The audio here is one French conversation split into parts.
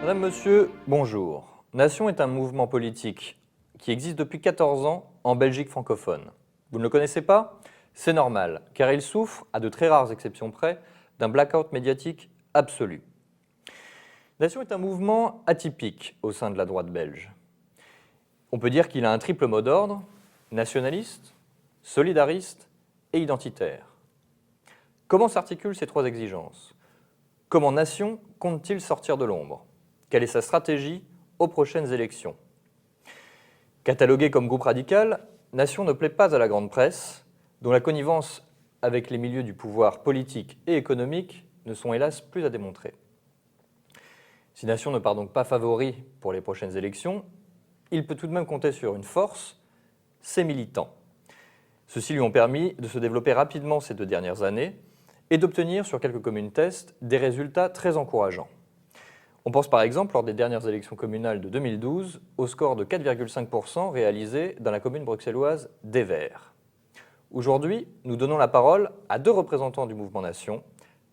Madame, Monsieur, bonjour. Nation est un mouvement politique qui existe depuis 14 ans en Belgique francophone. Vous ne le connaissez pas? C'est normal, car il souffre, à de très rares exceptions près, d'un blackout médiatique absolu. Nation est un mouvement atypique au sein de la droite belge. On peut dire qu'il a un triple mot d'ordre, nationaliste, solidariste et identitaire. Comment s'articulent ces trois exigences? Comment Nation compte-t-il sortir de l'ombre? Quelle est sa stratégie aux prochaines élections? Catalogué comme groupe radical, Nation ne plaît pas à la grande presse, dont la connivence avec les milieux du pouvoir politique et économique ne sont hélas plus à démontrer. Si Nation ne part donc pas favori pour les prochaines élections, il peut tout de même compter sur une force, ses militants. Ceux-ci lui ont permis de se développer rapidement ces 2 dernières années et d'obtenir sur quelques communes tests des résultats très encourageants. On pense par exemple, lors des dernières élections communales de 2012, au score de 4,5% réalisé dans la commune bruxelloise d'Evere. Aujourd'hui, nous donnons la parole à 2 représentants du mouvement Nation,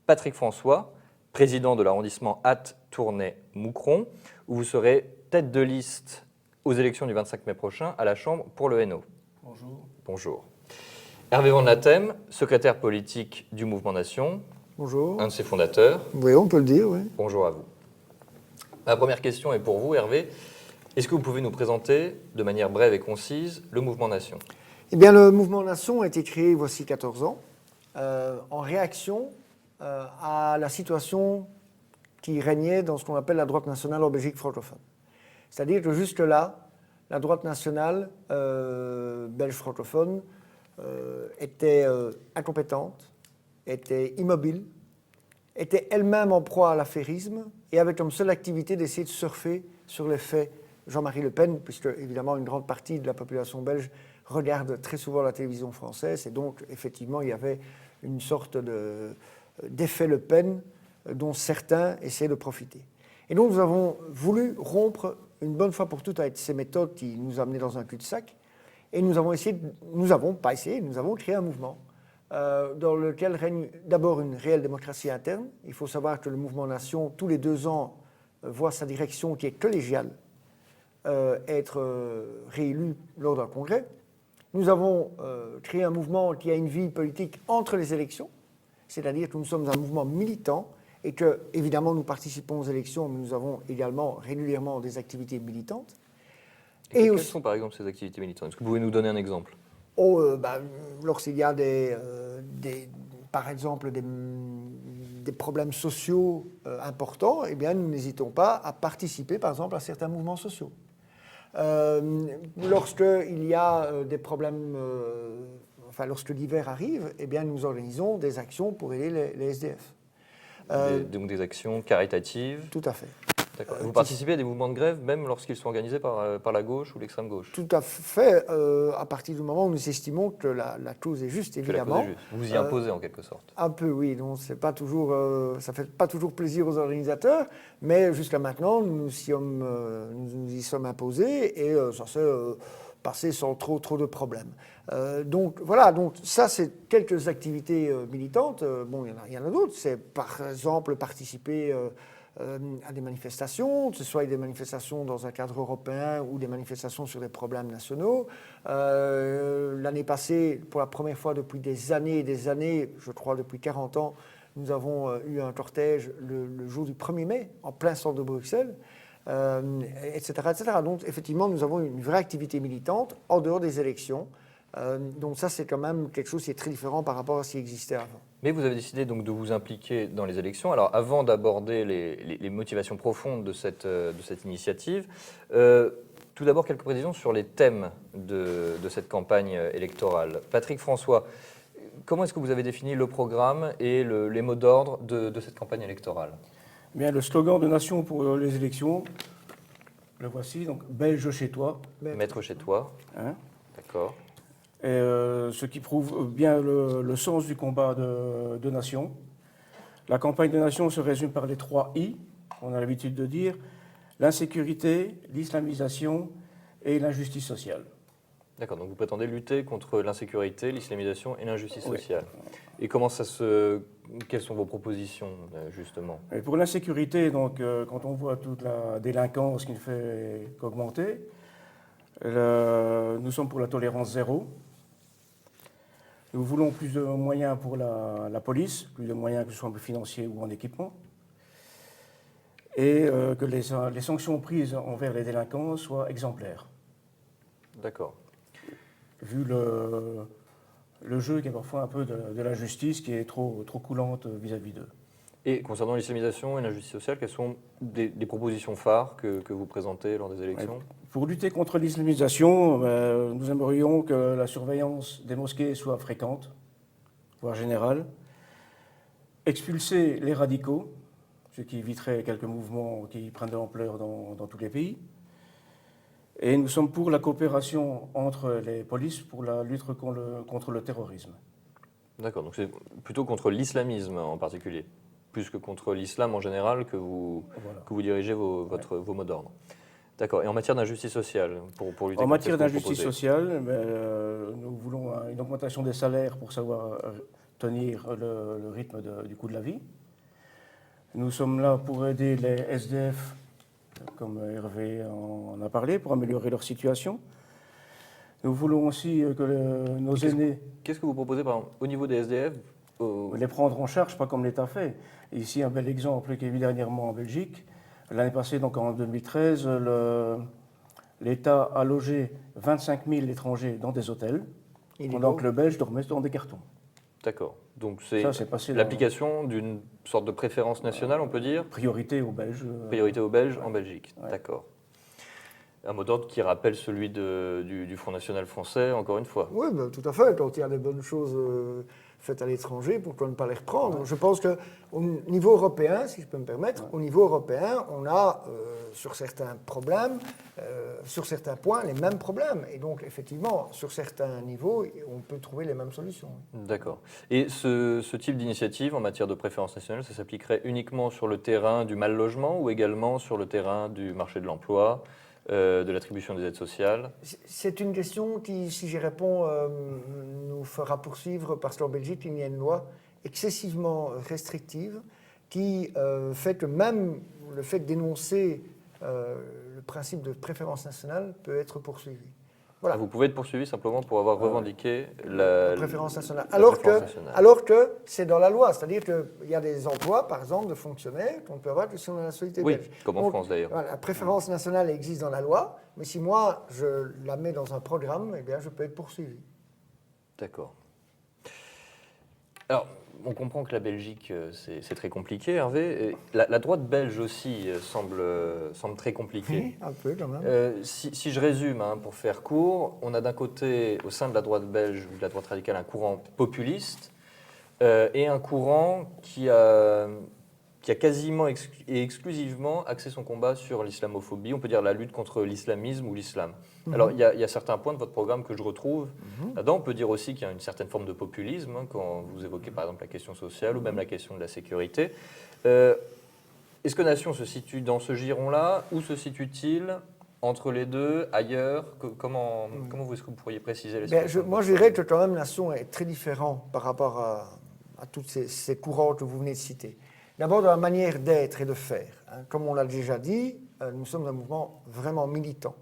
Patrick François, président de l'arrondissement Ath-Tournai-Moucron, où vous serez tête de liste aux élections du 25 mai prochain à la Chambre pour le Hainaut. Bonjour. Bonjour. Hervé Van Latem, secrétaire politique du mouvement Nation. Bonjour. Un de ses fondateurs. Oui, on peut le dire, oui. Bonjour à vous. Ma première question est pour vous, Hervé. Est-ce que vous pouvez nous présenter, de manière brève et concise, le mouvement Nation? Eh bien, le mouvement Nation a été créé voici 14 ans, en réaction à la situation qui régnait dans ce qu'on appelle la droite nationale en Belgique francophone. C'est-à-dire que jusque-là, la droite nationale belge francophone était incompétente, était immobile, était elle-même en proie à l'affairisme et avait comme seule activité d'essayer de surfer sur les faits Jean-Marie Le Pen, puisque évidemment une grande partie de la population belge regarde très souvent la télévision française et donc effectivement il y avait une sorte d'effet Le Pen dont certains essaient de profiter. Et donc nous avons voulu rompre une bonne fois pour toutes avec ces méthodes qui nous amenaient dans un cul-de-sac et nous avons créé un mouvement dans lequel règne d'abord une réelle démocratie interne. Il faut savoir que le mouvement Nation, tous les 2 ans, voit sa direction qui est collégiale être réélue lors d'un congrès. Nous avons créé un mouvement qui a une vie politique entre les élections, c'est-à-dire que nous sommes un mouvement militant et que, évidemment, nous participons aux élections, mais nous avons également régulièrement des activités militantes. Et quelles sont, par exemple, ces activités militantes? Est-ce que vous pouvez nous donner un exemple? Lorsqu'il y a par exemple des problèmes sociaux importants, eh bien, nous n'hésitons pas à participer, par exemple, à certains mouvements sociaux. Lorsqu'il y a des problèmes, lorsque l'hiver arrive, eh bien, nous organisons des actions pour aider les SDF. Donc des actions caritatives? Tout à fait. D'accord. Vous participez à des mouvements de grève, même lorsqu'ils sont organisés par la gauche ou l'extrême gauche? Tout à fait, à partir du moment où nous estimons que la cause est juste, évidemment. Que la cause est juste. Vous y imposez en quelque sorte? Un peu, oui. Donc, ça ne fait pas toujours plaisir aux organisateurs, mais jusqu'à maintenant, nous y sommes imposés et ça s'est passé sans trop de problèmes. Donc voilà, donc ça c'est quelques activités militantes. Bon, il y en a d'autres. C'est par exemple participer à des manifestations, que ce soit des manifestations dans un cadre européen ou des manifestations sur des problèmes nationaux. L'année passée, pour la première fois depuis des années et des années, je crois depuis 40 ans, nous avons eu un cortège le jour du 1er mai, en plein centre de Bruxelles, etc., etc. Donc effectivement, nous avons une vraie activité militante en dehors des élections. Donc ça, c'est quand même quelque chose qui est très différent par rapport à ce qui existait avant. Mais vous avez décidé donc de vous impliquer dans les élections. Alors avant d'aborder les motivations profondes de cette initiative, tout d'abord quelques précisions sur les thèmes de cette campagne électorale. Patrick François, comment est-ce que vous avez défini le programme et les mots d'ordre de cette campagne électorale? Bien, le slogan de Nation pour les élections, le voici, donc « Belge chez toi ». Maître chez toi. Hein? D'accord. Et ce qui prouve bien le sens du combat de nation. La campagne de nation se résume par les 3 I, on a l'habitude de dire, l'insécurité, l'islamisation et l'injustice sociale. D'accord, donc vous prétendez lutter contre l'insécurité, l'islamisation et l'injustice Oui. sociale. Et quelles sont vos propositions, justement? Et pour l'insécurité, donc, quand on voit toute la délinquance qui ne fait qu'augmenter, nous sommes pour la tolérance zéro. Nous voulons plus de moyens pour la police, plus de moyens que ce soit financiers ou en équipement. Et que les sanctions prises envers les délinquants soient exemplaires. D'accord. Vu le jeu qui est parfois un peu de la justice qui est trop coulante vis-à-vis d'eux. Et concernant l'islamisation et l'injustice sociale, quelles sont des propositions phares que vous présentez lors des élections? Pour lutter contre l'islamisation, nous aimerions que la surveillance des mosquées soit fréquente, voire générale. Expulser les radicaux, ce qui éviterait quelques mouvements qui prennent de l'ampleur dans tous les pays. Et nous sommes pour la coopération entre les polices pour la lutte contre le terrorisme. D'accord, donc c'est plutôt contre l'islamisme en particulier, plus que contre l'islam en général que vous dirigez vos mots d'ordre. D'accord, et en matière d'injustice sociale, pour lutter en contre matière ce que vous d'injustice proposez? sociale, nous voulons une augmentation des salaires pour savoir tenir le rythme du coût de la vie. Nous sommes là pour aider les SDF, comme Hervé en a parlé, pour améliorer leur situation. Nous voulons aussi que nos aînés Qu'est-ce que vous proposez, par exemple, au niveau des SDF? les prendre en charge, pas comme l'État fait. Ici, un bel exemple qui est vu dernièrement en Belgique. L'année passée, donc en 2013, l'État a logé 25 000 étrangers dans des hôtels, pendant que le Belge dormait dans des cartons. D'accord, donc Ça, c'est passé l'application d'une sorte de préférence nationale, on peut dire? priorité aux Belges. Priorité aux Belges en Belgique, d'accord. Un mot d'ordre qui rappelle celui du Front National français, encore une fois. Oui, ben, tout à fait. Quand il y a des bonnes choses faites à l'étranger, pourquoi ne pas les reprendre? Je pense qu'au niveau européen, si je peux me permettre, au niveau européen, on a sur certains problèmes, sur certains points, les mêmes problèmes. Et donc, effectivement, sur certains niveaux, on peut trouver les mêmes solutions. D'accord. Et ce type d'initiative en matière de préférence nationale, ça s'appliquerait uniquement sur le terrain du mal logement ou également sur le terrain du marché de l'emploi, de l'attribution des aides sociales? C'est une question qui, si j'y réponds, nous fera poursuivre parce qu'en Belgique, il y a une loi excessivement restrictive qui fait que même le fait d'énoncer le principe de préférence nationale peut être poursuivi. Voilà. Ah, vous pouvez être poursuivi simplement pour avoir revendiqué la préférence nationale. la Alors préférence nationale. que c'est dans la loi. C'est-à-dire qu'il y a des emplois, par exemple, de fonctionnaires qu'on ne peut avoir que si on a la nationalité Oui, belge. comme en Donc, France d'ailleurs. voilà, la préférence nationale existe dans la loi, mais si moi je la mets dans un programme, eh bien, je peux être poursuivi. D'accord. Alors, on comprend que la Belgique, c'est très compliqué, Hervé. Et la droite belge aussi semble très compliquée. Un peu quand même. Si je résume, hein, pour faire court, on a d'un côté, au sein de la droite belge ou de la droite radicale, un courant populiste et un courant qui a quasiment et exclusivement axé son combat sur l'islamophobie, on peut dire la lutte contre l'islamisme ou l'islam. Alors, il y a certains points de votre programme que je retrouve. Là-dedans, on peut dire aussi qu'il y a une certaine forme de populisme, hein, quand vous évoquez par exemple la question sociale ou même la question de la sécurité. Est-ce que Nation se situe dans ce giron-là? Où se situe-t-il entre les deux, ailleurs? Comment est-ce que vous pourriez préciser les situations? Moi, je dirais que quand même Nation est très différent par rapport à tous ces courants que vous venez de citer. D'abord, dans la manière d'être et de faire. Hein. Comme on l'a déjà dit, nous sommes un mouvement vraiment militant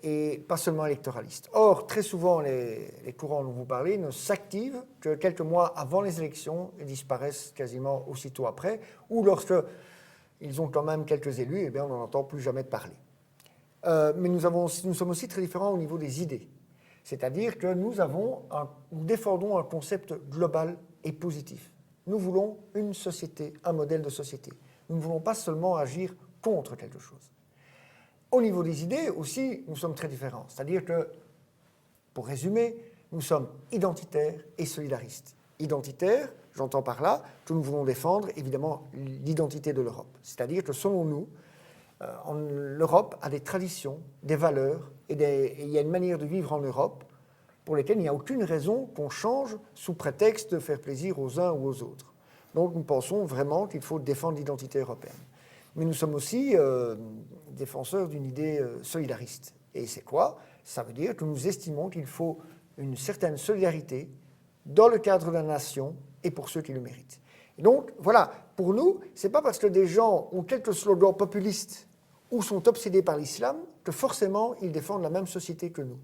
et pas seulement électoraliste. Or, très souvent, les courants dont vous parlez ne s'activent que quelques mois avant les élections et disparaissent quasiment aussitôt après, ou lorsqu'ils ont quand même quelques élus, eh bien, on n'en entend plus jamais parler. Mais nous sommes aussi très différents au niveau des idées. C'est-à-dire que nous défendons un concept global et positif. Nous voulons une société, un modèle de société. Nous ne voulons pas seulement agir contre quelque chose. Au niveau des idées aussi, nous sommes très différents. C'est-à-dire que, pour résumer, nous sommes identitaires et solidaristes. Identitaires, j'entends par là que nous voulons défendre évidemment l'identité de l'Europe. C'est-à-dire que selon nous, l'Europe a des traditions, des valeurs, et il y a une manière de vivre en Europe pour lesquels il n'y a aucune raison qu'on change sous prétexte de faire plaisir aux uns ou aux autres. Donc nous pensons vraiment qu'il faut défendre l'identité européenne. Mais nous sommes aussi défenseurs d'une idée solidariste. Et c'est quoi? Ça veut dire que nous estimons qu'il faut une certaine solidarité dans le cadre de la nation et pour ceux qui le méritent. Et donc, voilà, pour nous, ce n'est pas parce que des gens ont quelques slogans populistes ou sont obsédés par l'islam que forcément ils défendent la même société que nous.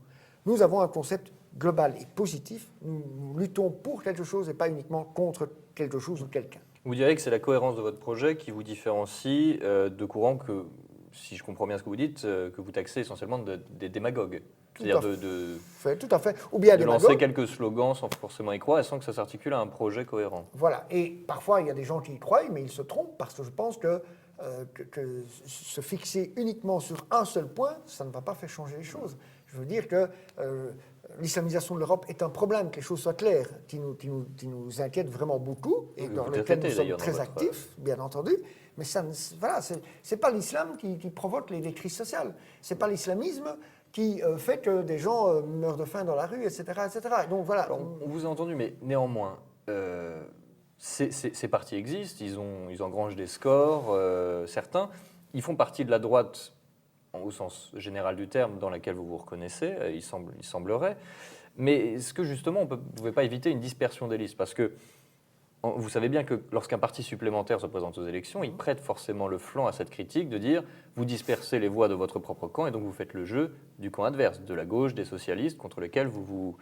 Nous avons un concept global et positif. Nous luttons pour quelque chose et pas uniquement contre quelque chose ou quelqu'un. Vous diriez que c'est la cohérence de votre projet qui vous différencie de courants que, si je comprends bien ce que vous dites, que vous taxez essentiellement des démagogues. C'est-à-dire tout à fait. Ou bien de lancer quelques slogans sans forcément y croire et sans que ça s'articule à un projet cohérent. Voilà. Et parfois, il y a des gens qui y croient, mais ils se trompent parce que je pense que se fixer uniquement sur un seul point, ça ne va pas faire changer les choses. Je veux dire que l'islamisation de l'Europe est un problème, que les choses soient claires, qui nous inquiète vraiment beaucoup et dans lequel nous sommes très actifs, bien entendu. Mais ça, voilà, c'est pas l'islam qui provoque les crises sociales. C'est pas l'islamisme qui fait que des gens meurent de faim dans la rue, etc., etc. Donc voilà. Alors, on vous a entendu, mais néanmoins, ces partis existent, ils engrangent des scores, certains. Ils font partie de la droite, au sens général du terme, dans laquelle vous vous reconnaissez, il semblerait. Mais est-ce que justement, on ne pouvait pas éviter une dispersion des listes? Parce que vous savez bien que lorsqu'un parti supplémentaire se présente aux élections, il prête forcément le flanc à cette critique de dire vous dispersez les voix de votre propre camp et donc vous faites le jeu du camp adverse, de la gauche, des socialistes contre lesquels vous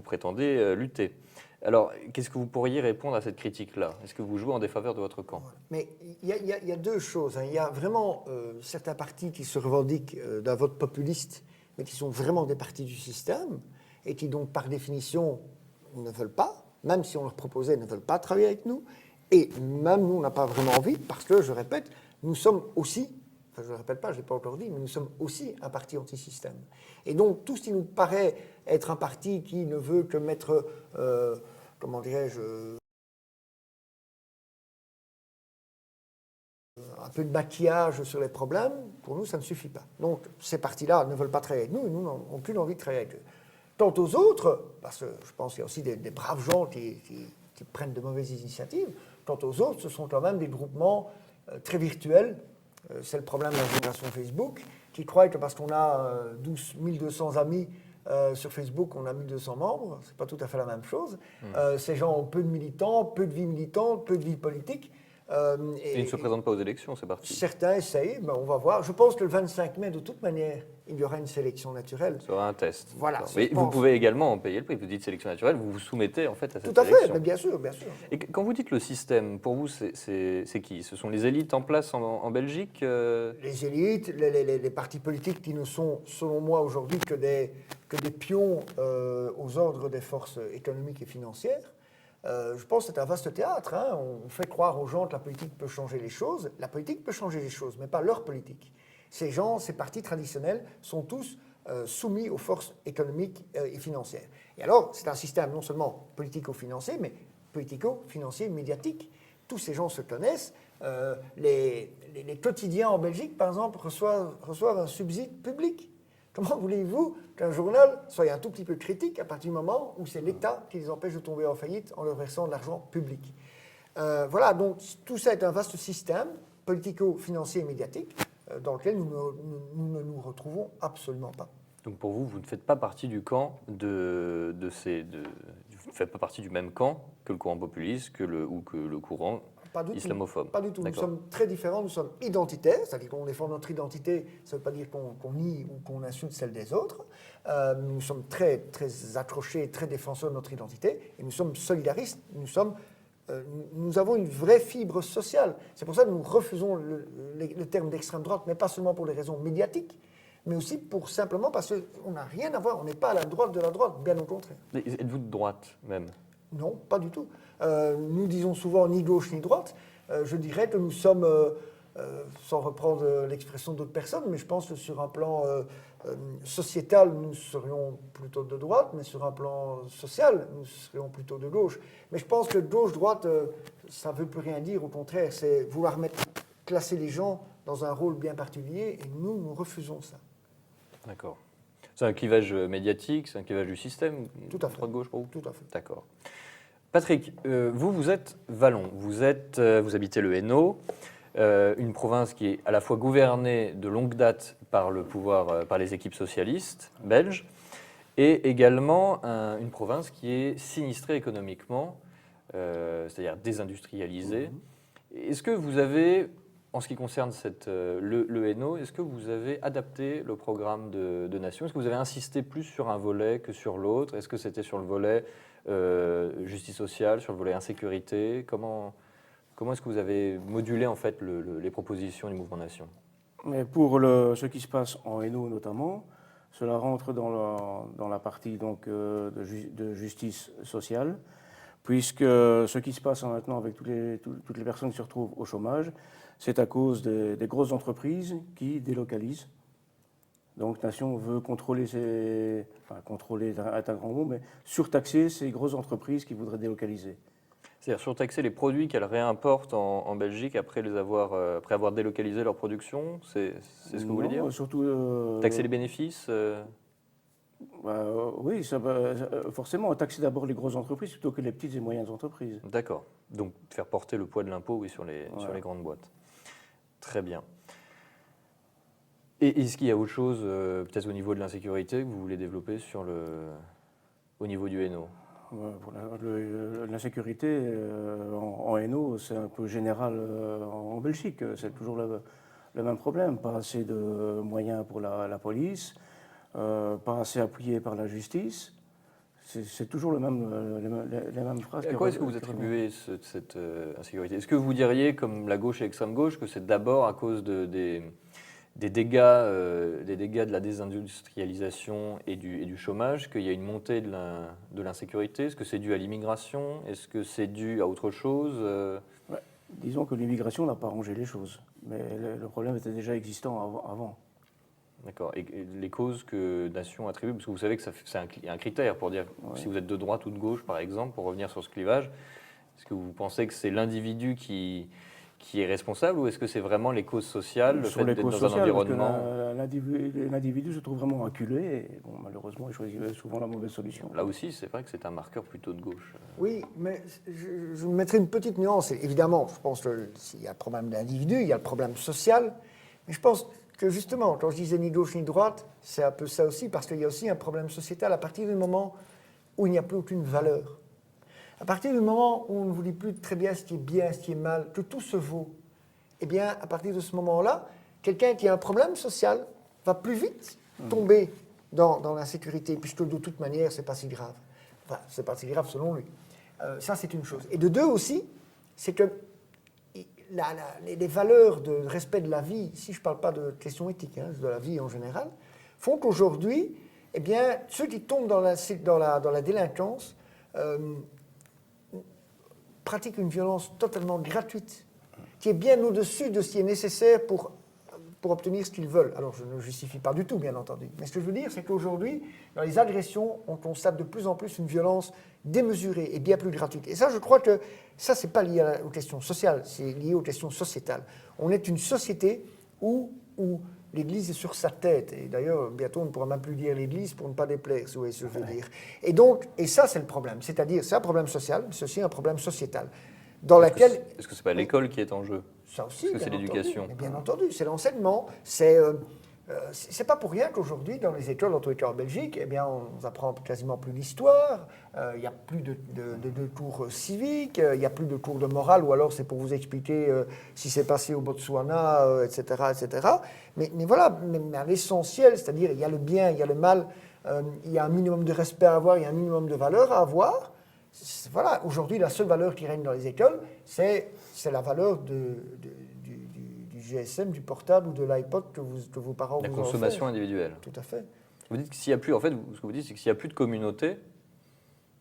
prétendez lutter. Alors, qu'est-ce que vous pourriez répondre à cette critique-là? Est-ce que vous jouez en défaveur de votre camp? Mais il y a deux choses. Il y a vraiment certains partis qui se revendiquent d'un vote populiste, mais qui sont vraiment des partis du système et qui donc par définition ne veulent pas, même si on leur proposait, ne veulent pas travailler avec nous. Et même nous, on n'a pas vraiment envie, parce que, je répète, nous sommes aussi, enfin je ne le répète pas, je ne l'ai pas encore dit, mais nous sommes aussi un parti anti-système. Et donc, tout ce qui nous paraît être un parti qui ne veut que mettre, comment dirais-je, un peu de maquillage sur les problèmes, pour nous, ça ne suffit pas. Donc, ces partis-là ne veulent pas travailler avec nous, et nous n'avons aucune envie de travailler avec eux. Quant aux autres, parce que je pense qu'il y a aussi des braves gens qui prennent de mauvaises initiatives, quant aux autres, ce sont quand même des groupements très virtuels. C'est le problème de la génération Facebook, qui croient que parce qu'on a 1200 amis sur Facebook, on a 1200 membres. Ce n'est pas tout à fait la même chose. Ces gens ont peu de militants, peu de vie militante, peu de vie politique. Et ils ne se présentent pas aux élections, c'est parti. Certains essayent, mais on va voir. Je pense que le 25 mai, de toute manière, il y aura une sélection naturelle. Ce sera un test. Voilà. Mais vous pouvez également en payer le prix. Vous dites sélection naturelle, vous vous soumettez en fait à cette sélection. Tout à fait, mais bien sûr, bien sûr. Et quand vous dites le système, pour vous, c'est qui? Ce sont les élites en place en Belgique Les élites, les partis politiques qui ne sont, selon moi, aujourd'hui que des pions aux ordres des forces économiques et financières. Je pense que c'est un vaste théâtre. Hein. On fait croire aux gens que la politique peut changer les choses. La politique peut changer les choses, mais pas leur politique. Ces gens, ces partis traditionnels, sont tous soumis aux forces économiques et financières. Et alors, c'est un système non seulement politico-financier, mais politico-financier médiatique. Tous ces gens se connaissent. Les quotidiens en Belgique, par exemple, reçoivent un subside public. Comment voulez-vous qu'un journal soit un tout petit peu critique à partir du moment où c'est l'État qui les empêche de tomber en faillite en leur versant de l'argent public? Voilà, donc tout ça est un vaste système politico-financier et médiatique dans lequel nous ne nous retrouvons absolument pas. Donc pour vous, vous ne faites pas partie du camp vous ne faites pas partie du même camp que le courant populiste ou que le courant islamophobe. Pas du tout. Nous sommes très différents, nous sommes identitaires, c'est-à-dire qu'on défend notre identité, ça ne veut pas dire qu'on nie ou qu'on insulte celle des autres. Nous sommes très, très accrochés, très défenseurs de notre identité, et nous sommes solidaristes, nous avons une vraie fibre sociale. C'est pour ça que nous refusons le terme d'extrême droite, mais pas seulement pour des raisons médiatiques, mais aussi simplement parce qu'on n'a rien à voir, on n'est pas à la droite de la droite, bien au contraire. Mais êtes-vous de droite même? Non, pas du tout. Nous disons souvent ni gauche ni droite. Je dirais que nous sommes, sans reprendre l'expression d'autres personnes, mais je pense que sur un plan sociétal, nous serions plutôt de droite, mais sur un plan social, nous serions plutôt de gauche. Mais je pense que gauche-droite, ça ne veut plus rien dire. Au contraire, c'est vouloir classer les gens dans un rôle bien particulier, et nous refusons ça. D'accord. C'est un clivage médiatique, c'est un clivage du système, Tout à fait. droite-gauche pour vous? Tout à fait. D'accord. Patrick, vous êtes wallon, vous habitez le Hainaut, une province qui est à la fois gouvernée de longue date par le pouvoir, par les équipes socialistes belges, et également une province qui est sinistrée économiquement, c'est-à-dire désindustrialisée. Est-ce que vous avez, en ce qui concerne le Hainaut, est-ce que vous avez adapté le programme de Nation? Est-ce que vous avez insisté plus sur un volet que sur l'autre? Est-ce que c'était sur le volet justice sociale, sur le volet insécurité? Comment est-ce que vous avez modulé en fait les propositions du mouvement Nation? Mais pour ce qui se passe en Hainaut notamment, cela rentre dans la partie donc, de justice sociale, puisque ce qui se passe maintenant avec toutes les personnes qui se retrouvent au chômage, c'est à cause des grosses entreprises qui délocalisent. Donc Nation veut contrôler contrôler est un grand mot, mais surtaxer ces grosses entreprises qui voudraient délocaliser. C'est-à-dire surtaxer les produits qu'elles réimportent en Belgique après avoir délocalisé leur production, c'est ce que vous voulez dire? Surtout Taxer les bénéfices oui, forcément, taxer d'abord les grosses entreprises plutôt que les petites et moyennes entreprises. D'accord. Donc faire porter le poids de l'impôt oui, sur les grandes boîtes. Très bien. Et est-ce qu'il y a autre chose, peut-être au niveau de l'insécurité, que vous voulez développer au niveau du Hainaut? Pour l'insécurité en Hainaut, c'est un peu général en Belgique. C'est toujours le même problème. Pas assez de moyens pour la police, pas assez appuyé par la justice. C'est toujours les mêmes phrases. À quoi est-ce que vous attribuez cette insécurité? Est-ce que vous diriez, comme la gauche et l'extrême gauche, que c'est d'abord à cause des dégâts de la désindustrialisation et du chômage qu'il y a une montée de l'insécurité? Est-ce que c'est dû à l'immigration? Est-ce que c'est dû à autre chose? Disons que l'immigration n'a pas arrangé les choses, mais le problème était déjà existant avant. D'accord. Et les causes que Nation attribue, parce que vous savez que c'est un critère pour dire si vous êtes de droite ou de gauche, par exemple, pour revenir sur ce clivage, est-ce que vous pensez que c'est l'individu qui est responsable ou est-ce que c'est vraiment les causes sociales, le fait d'être dans un environnement? L'individu se trouve vraiment acculé et bon, malheureusement il choisit souvent la mauvaise solution. Là aussi, c'est vrai que c'est un marqueur plutôt de gauche. Oui, mais je mettrai une petite nuance. Évidemment, je pense qu'il y a le problème d'individu, il y a le problème social, mais je pense que justement, quand je disais ni gauche ni droite, c'est un peu ça aussi, parce qu'il y a aussi un problème sociétal à partir du moment où il n'y a plus aucune valeur. À partir du moment où on ne vous dit plus très bien ce qui est bien, ce qui est mal, que tout se vaut, eh bien, à partir de ce moment-là, quelqu'un qui a un problème social va plus vite tomber dans l'insécurité, puisque de toute manière, c'est pas si grave. Enfin, c'est pas si grave selon lui. Ça, c'est une chose. Et de deux aussi, c'est que les valeurs de respect de la vie, si je ne parle pas de questions éthiques, de la vie en général, font qu'aujourd'hui, eh bien, ceux qui tombent dans la délinquance pratiquent une violence totalement gratuite, qui est bien au-dessus de ce qui est nécessaire pour obtenir ce qu'ils veulent. Alors, je ne justifie pas du tout, bien entendu. Mais ce que je veux dire, c'est qu'aujourd'hui, dans les agressions, on constate de plus en plus une violence démesurée et bien plus gratuite. Et ça, je crois que ça, ce n'est pas lié aux questions sociales, c'est lié aux questions sociétales. On est une société où l'Église est sur sa tête. Et d'ailleurs, bientôt, on ne pourra même plus dire l'Église pour ne pas déplaire, si vous voyez ce que je veux dire. Et donc, et ça, c'est le problème. C'est-à-dire, c'est un problème social, mais c'est aussi un problème sociétal. Est-ce que ce n'est pas l'école qui est en jeu? Ça aussi, est-ce que c'est l'éducation? Bien entendu, c'est l'enseignement. C'est pas pour rien qu'aujourd'hui, dans les écoles, en tout cas en Belgique, eh bien, on apprend quasiment plus l'histoire, il n'y a plus de cours civiques, il n'y a plus de cours de morale, ou alors c'est pour vous expliquer si c'est passé au Botswana, etc., etc. Mais voilà, mais à l'essentiel, c'est-à-dire il y a le bien, il y a le mal, il y a un minimum de respect à avoir, il y a un minimum de valeur à avoir. Voilà, aujourd'hui, la seule valeur qui règne dans les écoles, c'est la valeur du GSM, du portable ou de l'iPod que vos parents vous ont offert. La consommation individuelle. Tout à fait. Vous dites que s'il y a plus, en fait, ce que vous dites, c'est que s'il n'y a plus de communauté,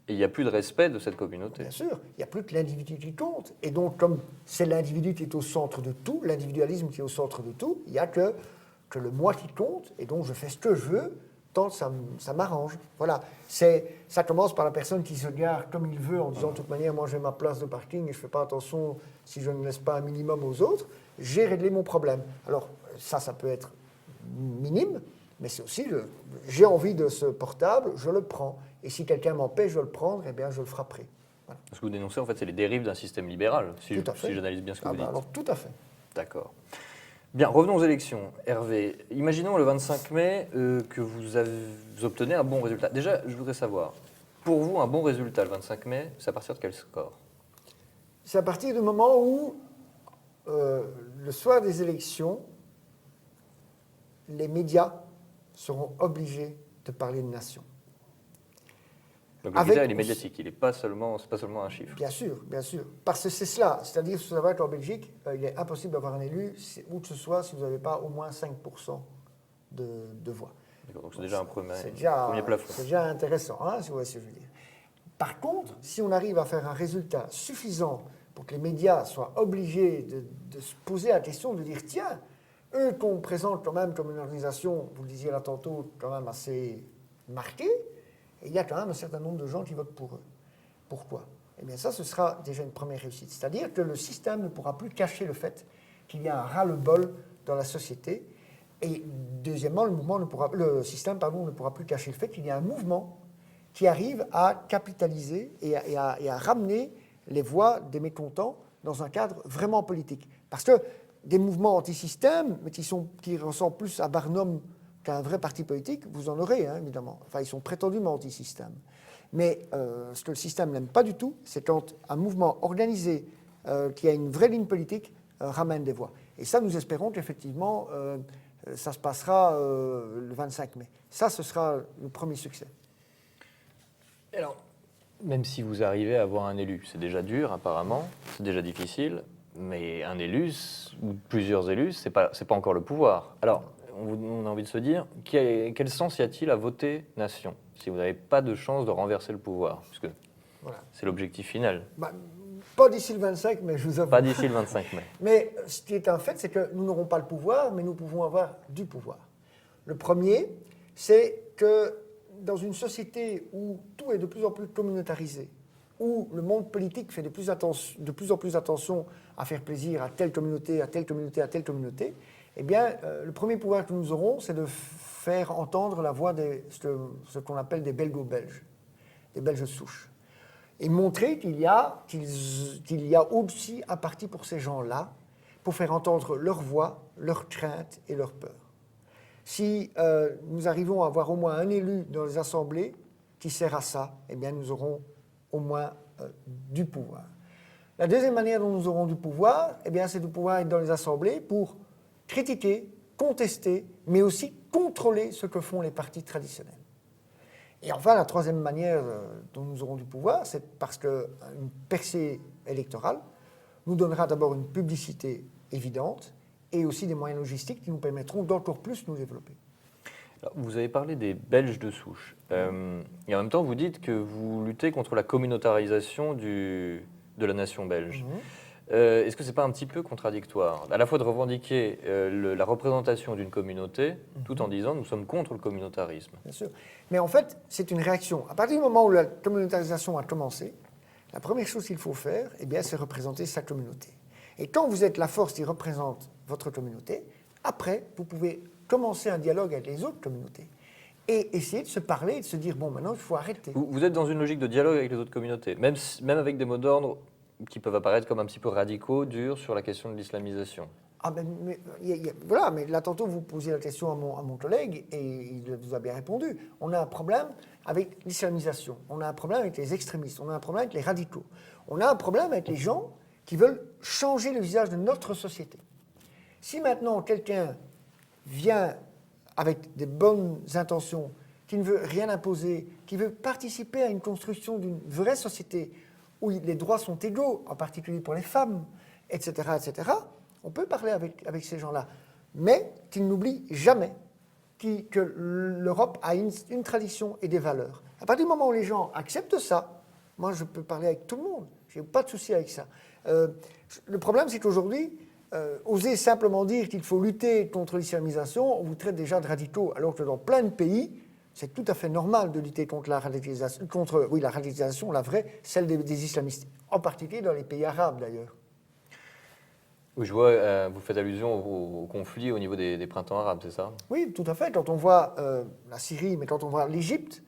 et il n'y a plus de respect de cette communauté. Bien sûr, il n'y a plus que l'individu qui compte. Et donc, comme c'est l'individu qui est au centre de tout, l'individualisme qui est au centre de tout, il n'y a que le moi qui compte, et donc je fais ce que je veux, tant que ça m'arrange. Voilà. Ça commence par la personne qui se gare comme il veut en disant de toute manière, moi j'ai ma place de parking et je ne fais pas attention si je ne laisse pas un minimum aux autres. J'ai réglé mon problème. Alors ça peut être minime, Mais c'est aussi j'ai envie de ce portable, je le prends. Et si quelqu'un m'empêche de le prendre, eh bien, je le frapperai. Voilà. Ce que vous dénoncez, en fait, c'est les dérives d'un système libéral, si j'analyse bien ce que vous dites. Alors, tout à fait. D'accord. Bien, revenons aux élections. Hervé, imaginons le 25 mai que vous obtenez un bon résultat. Déjà, je voudrais savoir, pour vous, un bon résultat le 25 mai, c'est à partir de quel score? C'est à partir du moment où, le soir des élections, les médias seront obligés de parler de nation. Donc le critère, il est médiatique, c'est pas seulement un chiffre. Bien sûr, bien sûr. Parce que c'est cela. C'est-à-dire, il faut savoir qu'en Belgique, il est impossible d'avoir un élu, où que ce soit, si vous n'avez pas au moins 5% de voix. D'accord, donc c'est déjà un premier plafond. C'est déjà intéressant, hein, si vous voyez ce que je veux dire. Par contre, si on arrive à faire un résultat suffisant pour que les médias soient obligés de se poser la question, de dire, tiens, eux qu'on présente quand même comme une organisation, vous le disiez là tantôt, quand même assez marquée, et il y a quand même un certain nombre de gens qui votent pour eux. Pourquoi? Eh bien ça, ce sera déjà une première réussite. C'est-à-dire que le système ne pourra plus cacher le fait qu'il y a un ras-le-bol dans la société. Et deuxièmement, le système ne pourra plus cacher le fait qu'il y a un mouvement qui arrive à capitaliser et à ramener les voix des mécontents dans un cadre vraiment politique. Parce que des mouvements anti-système, mais qui ressemblent plus à Barnum qu'un vrai parti politique, vous en aurez, hein, évidemment. Enfin, ils sont prétendument anti-système. Mais ce que le système n'aime pas du tout, c'est quand un mouvement organisé qui a une vraie ligne politique ramène des voix. Et ça, nous espérons qu'effectivement, ça se passera le 25 mai. Ça, ce sera le premier succès. Alors, même si vous arrivez à avoir un élu, c'est déjà dur, apparemment, c'est déjà difficile, mais un élu, ou plusieurs élus, c'est pas encore le pouvoir. Alors, on a envie de se dire, quel sens y a-t-il à voter nation si vous n'avez pas de chance de renverser le pouvoir, puisque c'est l'objectif final. Pas d'ici le 25 mai, je vous avoue. Pas d'ici le 25 mai. Mais ce qui est un fait, c'est que nous n'aurons pas le pouvoir, mais nous pouvons avoir du pouvoir. Le premier, c'est que dans une société où tout est de plus en plus communautarisé, où le monde politique fait de plus en plus attention à faire plaisir à telle communauté, à telle communauté, à telle communauté, eh bien, le premier pouvoir que nous aurons, c'est de faire entendre la voix de ce qu'on appelle des belgo-belges, des Belges de souche, et montrer qu'il y a aussi un parti pour ces gens-là, pour faire entendre leur voix, leurs craintes et leurs peurs. Si nous arrivons à avoir au moins un élu dans les assemblées qui sert à ça, eh bien, nous aurons au moins du pouvoir. La deuxième manière dont nous aurons du pouvoir, eh bien, c'est de pouvoir être dans les assemblées pour critiquer, contester, mais aussi contrôler ce que font les partis traditionnels. Et enfin, la troisième manière dont nous aurons du pouvoir, c'est parce qu'une percée électorale nous donnera d'abord une publicité évidente et aussi des moyens logistiques qui nous permettront d'encore plus nous développer. Alors, vous avez parlé des Belges de souche. Et en même temps, vous dites que vous luttez contre la communautarisation de la nation belge. Est-ce que ce n'est pas un petit peu contradictoire, à la fois de revendiquer la représentation d'une communauté, tout en disant nous sommes contre le communautarisme? Bien sûr. Mais en fait, c'est une réaction. À partir du moment où la communautarisation a commencé, la première chose qu'il faut faire, eh bien, c'est représenter sa communauté. Et quand vous êtes la force qui représente votre communauté, après, vous pouvez commencer un dialogue avec les autres communautés et essayer de se parler et de se dire, bon, maintenant, il faut arrêter. Vous êtes dans une logique de dialogue avec les autres communautés, même avec des mots d'ordre qui peuvent apparaître comme un petit peu radicaux, durs sur la question de l'islamisation. Ah ben, voilà, mais là, tantôt, vous posiez la question à mon collègue et il vous a bien répondu. On a un problème avec l'islamisation, on a un problème avec les extrémistes, on a un problème avec les radicaux, on a un problème avec les gens qui veulent changer le visage de notre société. Si maintenant quelqu'un vient avec des bonnes intentions, qui ne veut rien imposer, qui veut participer à une construction d'une vraie société où les droits sont égaux, en particulier pour les femmes, etc., on peut parler avec ces gens-là. Mais qu'ils n'oublient jamais que l'Europe a une tradition et des valeurs. À partir du moment où les gens acceptent ça, moi je peux parler avec tout le monde, je n'ai pas de souci avec ça. Le problème, c'est qu'aujourd'hui, oser simplement dire qu'il faut lutter contre l'islamisation, on vous traite déjà de radicaux, alors que dans plein de pays, c'est tout à fait normal de lutter contre la radicalisation, la vraie, celle des islamistes, en particulier dans les pays arabes d'ailleurs. Oui, je vois, vous faites allusion au conflit au niveau des printemps arabes, c'est ça? Oui, tout à fait. Quand on voit la Syrie, mais quand on voit l'Égypte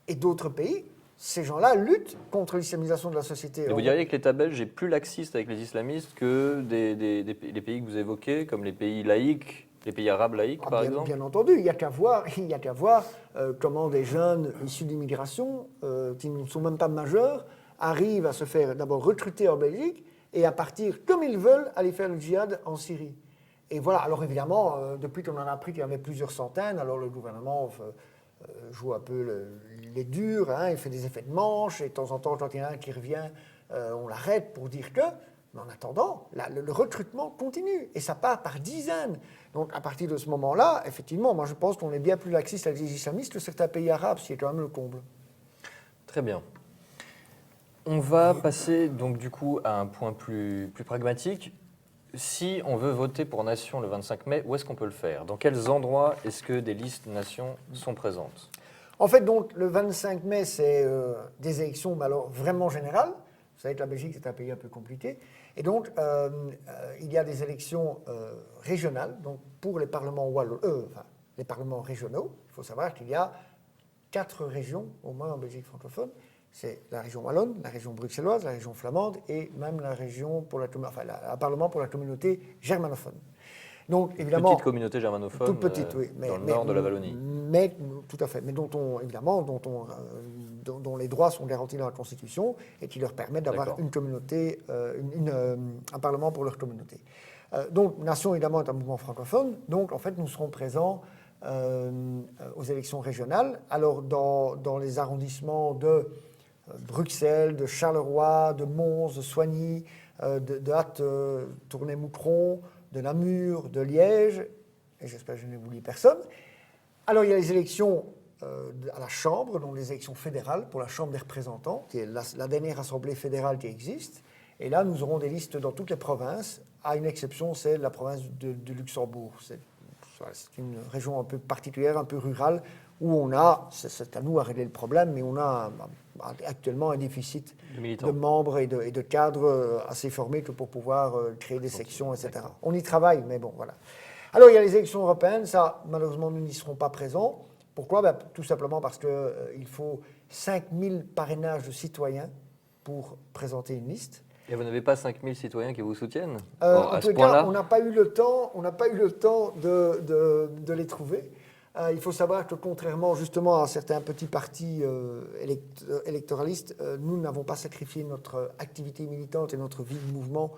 et d'autres pays, ces gens-là luttent contre l'islamisation de la société. Et vous diriez que l'État belge est plus laxiste avec les islamistes que les pays que vous évoquez, comme les pays laïcs, les pays arabes laïcs, par bien, exemple? bien entendu, il n'y a qu'à voir, comment des jeunes issus d'immigration, qui ne sont même pas majeurs, arrivent à se faire d'abord recruter en Belgique et à partir comme ils veulent aller faire le djihad en Syrie. Et voilà, alors évidemment, depuis qu'on en a appris qu'il y avait plusieurs centaines, alors le gouvernement joue un peu les durs, hein, il fait des effets de manche, et de temps en temps, quand il y en a un qui revient, on l'arrête pour dire que. Mais en attendant, le recrutement continue, et ça part par dizaines. Donc à partir de ce moment-là, effectivement, moi je pense qu'on est bien plus laxiste avec les islamistes que certains pays arabes, ce qui est quand même le comble. Très bien. On va passer donc du coup à un point plus pragmatique. Si on veut voter pour Nation le 25 mai, où est-ce qu'on peut le faire? Dans quels endroits est-ce que des listes Nation sont présentes? En fait, donc, le 25 mai, c'est des élections mais alors, vraiment générales. Vous savez que la Belgique, c'est un pays un peu compliqué. Et donc, il y a des élections régionales, donc pour les parlements les parlements régionaux. Il faut savoir qu'il y a 4 régions, au moins en Belgique francophone. C'est la région wallonne, la région bruxelloise, la région flamande et même la région pour un parlement pour la communauté germanophone. Donc, évidemment, Petite communauté germanophone toute petite, oui, dans le nord de la Wallonie. Mais tout à fait, mais dont les droits sont garantis dans la Constitution et qui leur permettent d'avoir D'accord. une communauté, un parlement pour leur communauté. Donc, Nation évidemment est un mouvement francophone. Donc, en fait, nous serons présents aux élections régionales. Alors, dans les arrondissements de Bruxelles, de Charleroi, de Mons, de Soigny, de Hâte, Tournai-Moucron, de Namur, de Liège, et j'espère que je n'ai oublié personne. Alors il y a les élections à la Chambre, donc les élections fédérales pour la Chambre des représentants, qui est la dernière assemblée fédérale qui existe. Et là, nous aurons des listes dans toutes les provinces, à une exception, c'est la province de Luxembourg. C'est une région un peu particulière, un peu rurale, où on a, c'est à nous à régler le problème, mais on a actuellement un déficit de membres et de cadres assez formés que pour pouvoir créer des sections, etc. On y travaille, mais bon, voilà. Alors, il y a les élections européennes, ça, malheureusement, nous n'y serons pas présents. Pourquoi? Tout simplement parce qu'il faut 5000 parrainages de citoyens pour présenter une liste. Et vous n'avez pas 5000 citoyens qui vous soutiennent en tout cas, on n'a pas eu le temps de les trouver. Il faut savoir que contrairement justement à certains petits partis électoralistes, nous n'avons pas sacrifié notre activité militante et notre vie de mouvement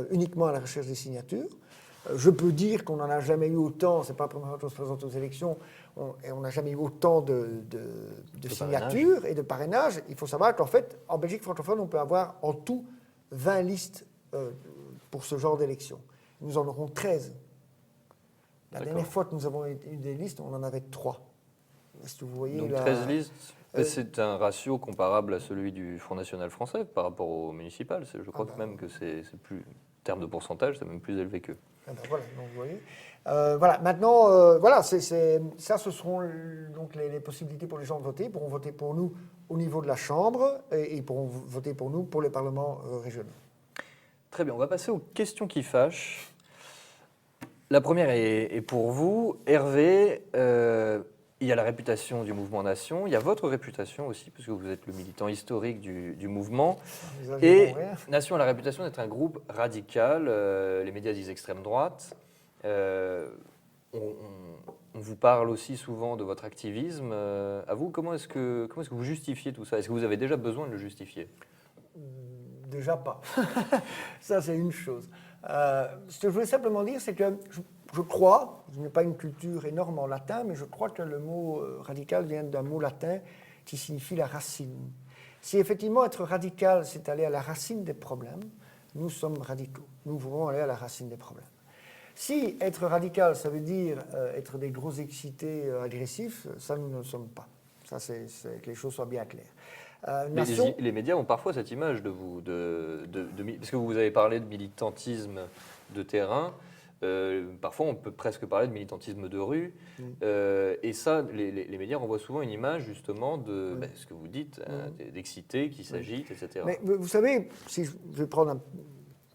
uniquement à la recherche des signatures. Je peux dire qu'on n'en a jamais eu autant, c'est pas la première fois qu'on se présente aux élections, et on n'a jamais eu autant de signatures et de parrainages. Il faut savoir qu'en fait, en Belgique francophone, on peut avoir en tout 20 listes pour ce genre d'élection. Nous en aurons 13. La dernière fois que nous avons eu des listes, on en avait 3. Est-ce que vous voyez? Donc 13 listes, c'est un ratio comparable à celui du Front National français par rapport au municipal. Je crois même que c'est plus, en termes de pourcentage, c'est même plus élevé qu'eux. Ah ben voilà, donc vous voyez. Voilà, maintenant, voilà, ça, ce seront donc les possibilités pour les gens de voter. Ils pourront voter pour nous au niveau de la Chambre et ils pourront voter pour nous pour les parlements régionaux. Très bien, on va passer aux questions qui fâchent. La première est pour vous. Hervé, il y a la réputation du mouvement Nation, il y a votre réputation aussi, puisque vous êtes le militant historique du mouvement. Et Nation a la réputation d'être un groupe radical, les médias disent extrême droite. On vous parle aussi souvent de votre activisme. À vous, comment est-ce que vous justifiez tout ça? Est-ce que vous avez déjà besoin de le justifier? Déjà pas. Ça, c'est une chose. Ce que je voulais simplement dire, c'est que je crois, je n'ai pas une culture énorme en latin, mais je crois que le mot radical vient d'un mot latin qui signifie la racine. Si effectivement être radical, c'est aller à la racine des problèmes, nous sommes radicaux. Nous voulons aller à la racine des problèmes. Si être radical, ça veut dire être des gros excités agressifs, ça, nous ne le sommes pas. Ça, c'est que les choses soient bien claires. Les médias ont parfois cette image de vous, parce que vous avez parlé de militantisme de terrain. Parfois, on peut presque parler de militantisme de rue. Et ça, les médias renvoient souvent une image, justement, de ce que vous dites, d'excités qui s'agitent, etc. Mais vous savez, si je vais prendre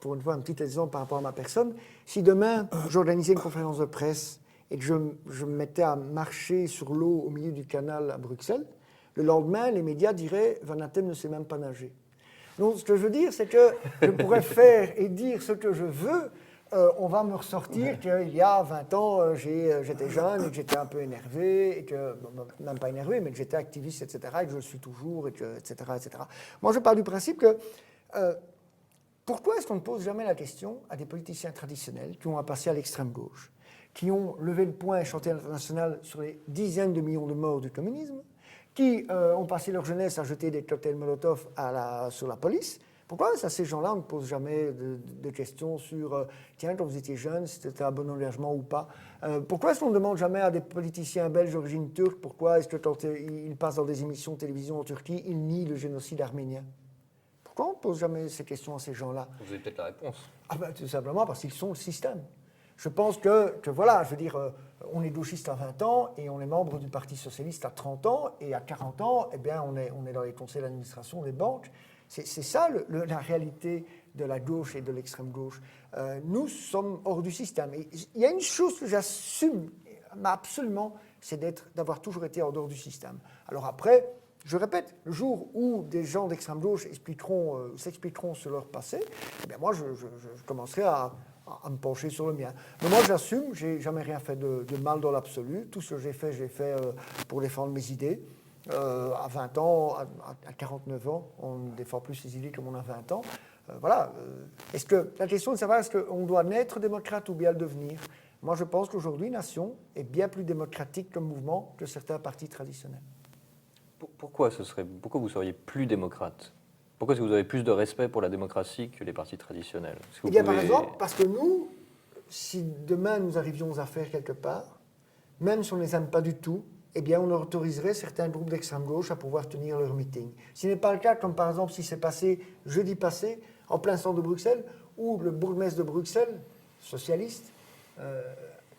pour une fois un petit exemple par rapport à ma personne, si demain j'organisais une conférence de presse et que je me mettais à marcher sur l'eau au milieu du canal à Bruxelles, le lendemain, les médias diraient « Van Hatem ne sait même pas nager ». Donc, ce que je veux dire, c'est que je pourrais faire et dire ce que je veux. On va me ressortir qu'il y a 20 ans, j'étais jeune et que j'étais un peu énervé, et que, même pas énervé, mais que j'étais activiste, etc., et que je le suis toujours, et que, etc., etc. Moi, je pars du principe que pourquoi est-ce qu'on ne pose jamais la question à des politiciens traditionnels qui ont un passé à l'extrême gauche, qui ont levé le poing et chanté à l'international sur les dizaines de millions de morts du communisme, qui ont passé leur jeunesse à jeter des cocktails Molotov sur la police? Pourquoi ces gens-là ne posent jamais de questions sur tiens, quand vous étiez jeune, c'était un bon engagement ou pas? Pourquoi est-ce qu'on ne demande jamais à des politiciens belges d'origine turque pourquoi est-ce que quand ils passent dans des émissions de télévision en Turquie, ils nient le génocide arménien? Pourquoi on ne pose jamais ces questions à ces gens-là? Vous avez peut-être la réponse. Tout simplement parce qu'ils sont le système. Je pense que voilà, je veux dire, on est gauchiste à 20 ans et on est membre du Parti socialiste à 30 ans, et à 40 ans, eh bien, on est dans les conseils d'administration des banques. C'est ça la réalité de la gauche et de l'extrême gauche. Nous sommes hors du système. Et il y a une chose que j'assume absolument, c'est d'avoir toujours été en dehors du système. Alors après, je répète, le jour où des gens d'extrême gauche s'expliqueront sur leur passé, eh bien moi je commencerai à me pencher sur le mien. Mais moi j'assume, j'ai jamais rien fait de mal dans l'absolu. Tout ce que j'ai fait pour défendre mes idées. À 20 ans, à 49 ans, on défend plus ses idées comme on a 20 ans. Voilà. La question de savoir est-ce qu'on doit naître démocrate ou bien le devenir? Moi je pense qu'aujourd'hui, Nation est bien plus démocratique comme mouvement que certains partis traditionnels. Pourquoi vous seriez plus démocrate? Pourquoi est-ce que vous avez plus de respect pour la démocratie que les partis traditionnels? Eh bien, par exemple, parce que nous, si demain nous arrivions à faire quelque part, même si on ne les aime pas du tout, eh bien, on autoriserait certains groupes d'extrême gauche à pouvoir tenir leur meeting. Ce n'est pas le cas, comme par exemple, si c'est passé jeudi passé, en plein centre de Bruxelles, où le bourgmestre de Bruxelles, socialiste,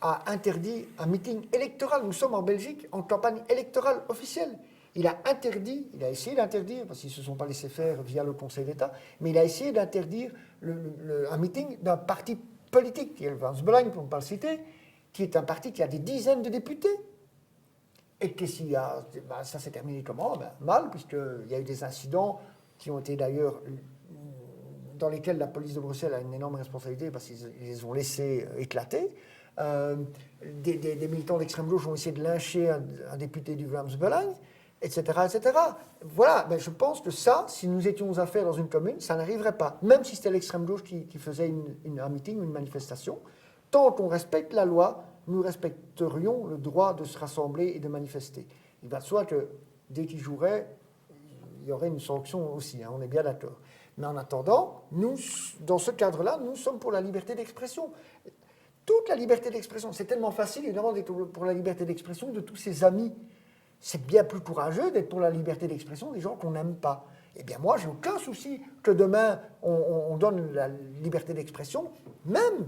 a interdit un meeting électoral. Nous sommes en Belgique en campagne électorale officielle. Il a essayé d'interdire, parce qu'ils ne se sont pas laissés faire via le Conseil d'État, mais il a essayé d'interdire un meeting d'un parti politique, qui est le Vlaams Belang, pour ne pas le citer, qui est un parti qui a des dizaines de députés. Et ça s'est terminé comment? Mal, puisqu'il y a eu des incidents qui ont été d'ailleurs, dans lesquels la police de Bruxelles a une énorme responsabilité, parce qu'ils les ont laissés éclater. Des militants d'extrême gauche ont essayé de lyncher un député du Vlaams Belang, etc., etc. Voilà, je pense que ça, si nous étions à faire dans une commune, ça n'arriverait pas. Même si c'était l'extrême gauche qui faisait un meeting ou une manifestation, tant qu'on respecte la loi, nous respecterions le droit de se rassembler et de manifester. Il va de soi que dès qu'il jouerait, il y aurait une sanction aussi, on est bien d'accord. Mais en attendant, nous, dans ce cadre-là, nous sommes pour la liberté d'expression. Toute la liberté d'expression, c'est tellement facile, évidemment, d'être pour la liberté d'expression de tous ses amis. C'est bien plus courageux d'être pour la liberté d'expression des gens qu'on n'aime pas. Eh bien, moi, j'ai aucun souci que demain, on donne la liberté d'expression, même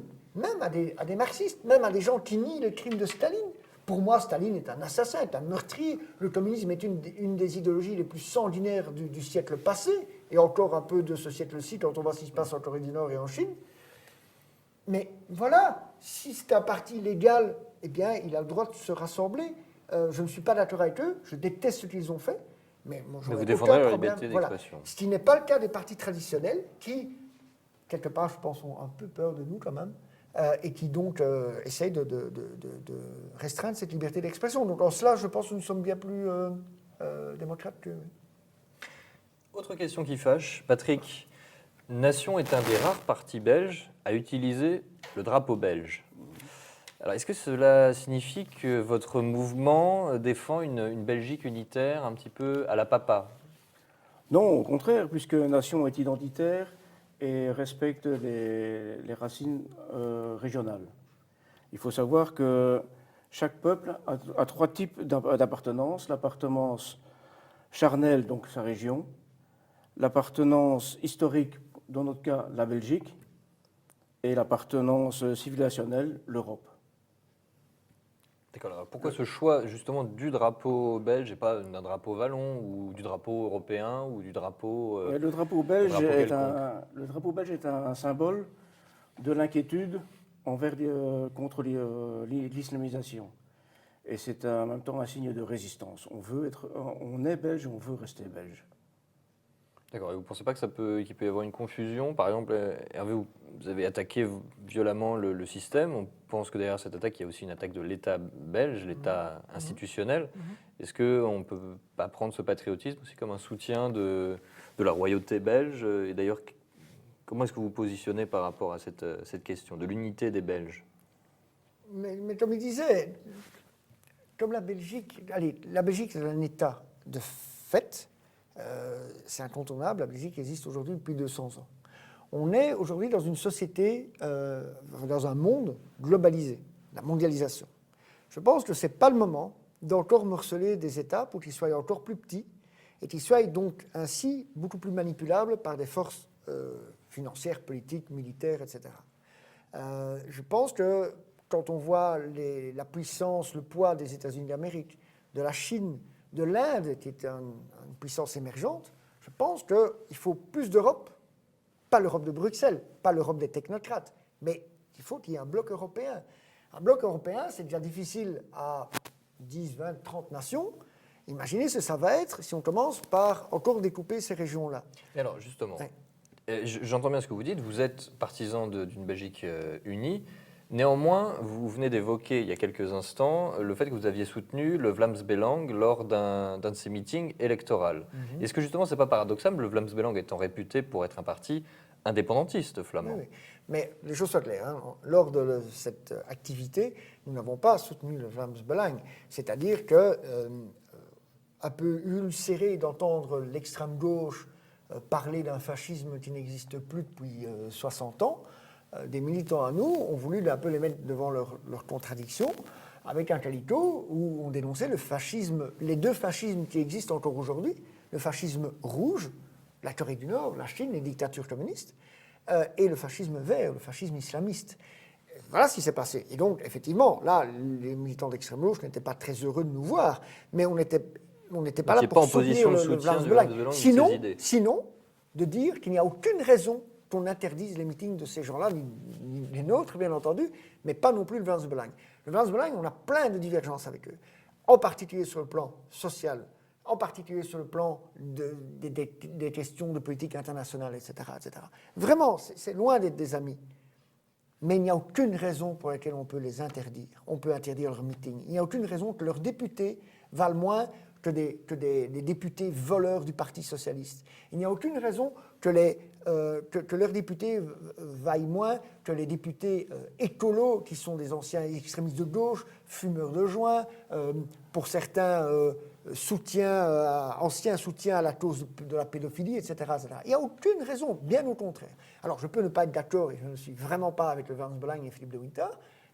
à des marxistes, même à des gens qui nient le crime de Staline. Pour moi, Staline est un assassin, est un meurtrier. Le communisme est une des idéologies les plus sanguinaires du siècle passé, et encore un peu de ce siècle-ci, quand on voit ce qui se passe en Corée du Nord et en Chine. Mais voilà, si c'est un parti légal, eh bien, il a le droit de se rassembler. Je ne suis pas d'accord avec eux, je déteste ce qu'ils ont fait, mais moi, je vous défendrez la liberté d'expression. Voilà. Ce qui n'est pas le cas des partis traditionnels qui, quelque part, je pense, ont un peu peur de nous quand même, et qui donc essayent de restreindre cette liberté d'expression. Donc en cela, je pense que nous sommes bien plus démocrates que... Autre question qui fâche. Patrick, Nation est un des rares partis belges à utiliser le drapeau belge. Alors, est-ce que cela signifie que votre mouvement défend une Belgique unitaire un petit peu à la papa? Non, au contraire, puisque Nation est identitaire et respecte les racines régionales. Il faut savoir que chaque peuple a trois types d'appartenance. L'appartenance charnelle, donc sa région, l'appartenance historique, dans notre cas la Belgique, et l'appartenance civilisationnelle, l'Europe. D'accord. Alors pourquoi ce choix justement du drapeau belge et pas d'un drapeau wallon ou du drapeau européen ou du drapeau Ouais, le drapeau belge drapeau est quelconque. le drapeau belge est un symbole de l'inquiétude contre l'islamisation. Et c'est en même temps un signe de résistance. On est belge, on veut rester belge. D'accord. Et vous ne pensez pas qu'il peut y avoir une confusion? Par exemple, Hervé, vous avez attaqué violemment le système. On pense que derrière cette attaque, il y a aussi une attaque de l'État belge, l'État institutionnel. Est-ce qu'on ne peut pas prendre ce patriotisme aussi comme un soutien de la royauté belge? Et d'ailleurs, comment est-ce que vous vous positionnez par rapport à cette question de l'unité des Belges? Mais comme il disait, comme la Belgique, allez, la Belgique c'est un État de fait, c'est incontournable, la Belgique existe aujourd'hui depuis 200 ans. On est aujourd'hui dans une société, dans un monde globalisé, la mondialisation. Je pense que ce n'est pas le moment d'encore morceler des États pour qu'ils soient encore plus petits et qu'ils soient donc ainsi beaucoup plus manipulables par des forces financières, politiques, militaires, etc. Je pense que quand on voit la puissance, le poids des États-Unis d'Amérique, de la Chine, de l'Inde, qui est une puissance émergente, je pense qu'il faut plus d'Europe, pas l'Europe de Bruxelles, pas l'Europe des technocrates, mais il faut qu'il y ait un bloc européen. Un bloc européen, c'est déjà difficile à 10, 20, 30 nations. Imaginez ce que ça va être si on commence par encore découper ces régions-là. Et alors, justement, Ouais. j'entends bien ce que vous dites, vous êtes partisan d'une Belgique unie. Néanmoins, vous venez d'évoquer il y a quelques instants le fait que vous aviez soutenu le Vlaams Belang lors d'un de ces meetings électoraux. Est-ce que justement, c'est pas paradoxal, le Vlaams Belang étant réputé pour être un parti indépendantiste flamand? Oui, oui. Mais les choses soient claires, hein. Lors de cette activité, nous n'avons pas soutenu le Vlaams Belang. C'est-à-dire que, un peu ulcéré d'entendre l'extrême gauche parler d'un fascisme qui n'existe plus depuis 60 ans, des militants à nous ont voulu un peu les mettre devant leurs contradictions avec un calicot où on dénonçait le fascisme, les deux fascismes qui existent encore aujourd'hui, le fascisme rouge, la Corée du Nord, la Chine, les dictatures communistes, et le fascisme vert, le fascisme islamiste. Voilà ce qui s'est passé. Et donc, effectivement, là, les militants d'extrême gauche n'étaient pas très heureux de nous voir, mais on n'était pas là pour soutenir le Vlaams Belang. Sinon, de dire qu'il n'y a aucune raison qu'on interdise les meetings de ces gens-là, ni les nôtres, bien entendu, mais pas non plus le Vlaams Belang. Le Vlaams Belang, on a plein de divergences avec eux, en particulier sur le plan social, en particulier sur le plan des questions de politique internationale, etc. etc. Vraiment, c'est loin d'être des amis. Mais il n'y a aucune raison pour laquelle on peut les interdire. On peut interdire leurs meetings. Il n'y a aucune raison que leurs députés valent moins que des députés voleurs du Parti socialiste. Il n'y a aucune raison que leurs députés vaillent moins que les députés écolos, qui sont des anciens extrémistes de gauche, fumeurs de joint, pour certains anciens soutiens à la cause de la pédophilie, etc., etc. Il n'y a aucune raison, bien au contraire. Alors je peux ne pas être d'accord, et je ne suis vraiment pas avec le Vlaams Belang et Philippe de Winter,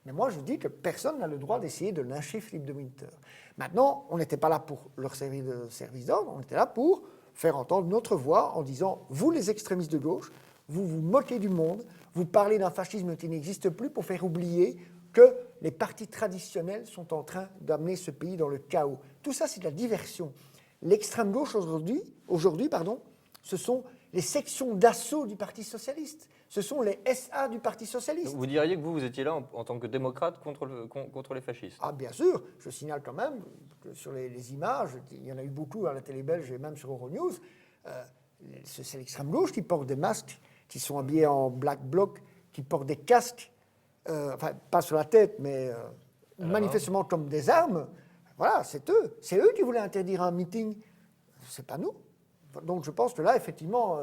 mais moi je dis que personne n'a le droit d'essayer de lyncher Philippe de Winter. Maintenant, on n'était pas là pour leur servir de service d'ordre, on était là pour faire entendre notre voix en disant, vous les extrémistes de gauche, vous vous moquez du monde, vous parlez d'un fascisme qui n'existe plus pour faire oublier que les partis traditionnels sont en train d'amener ce pays dans le chaos. Tout ça, c'est de la diversion. L'extrême gauche aujourd'hui, ce sont les sections d'assaut du Parti socialiste. Ce sont les SA du Parti socialiste. Vous diriez que vous étiez là en tant que démocrate contre les fascistes? Ah, bien sûr. Je signale quand même que sur les images, il y en a eu beaucoup à la télé belge et même sur Euronews, c'est l'extrême gauche qui porte des masques, qui sont habillés en black bloc, qui portent des casques, enfin, pas sur la tête, mais manifestement comme des armes. Voilà, c'est eux. C'est eux qui voulaient interdire un meeting. C'est pas nous. Donc je pense que là, effectivement,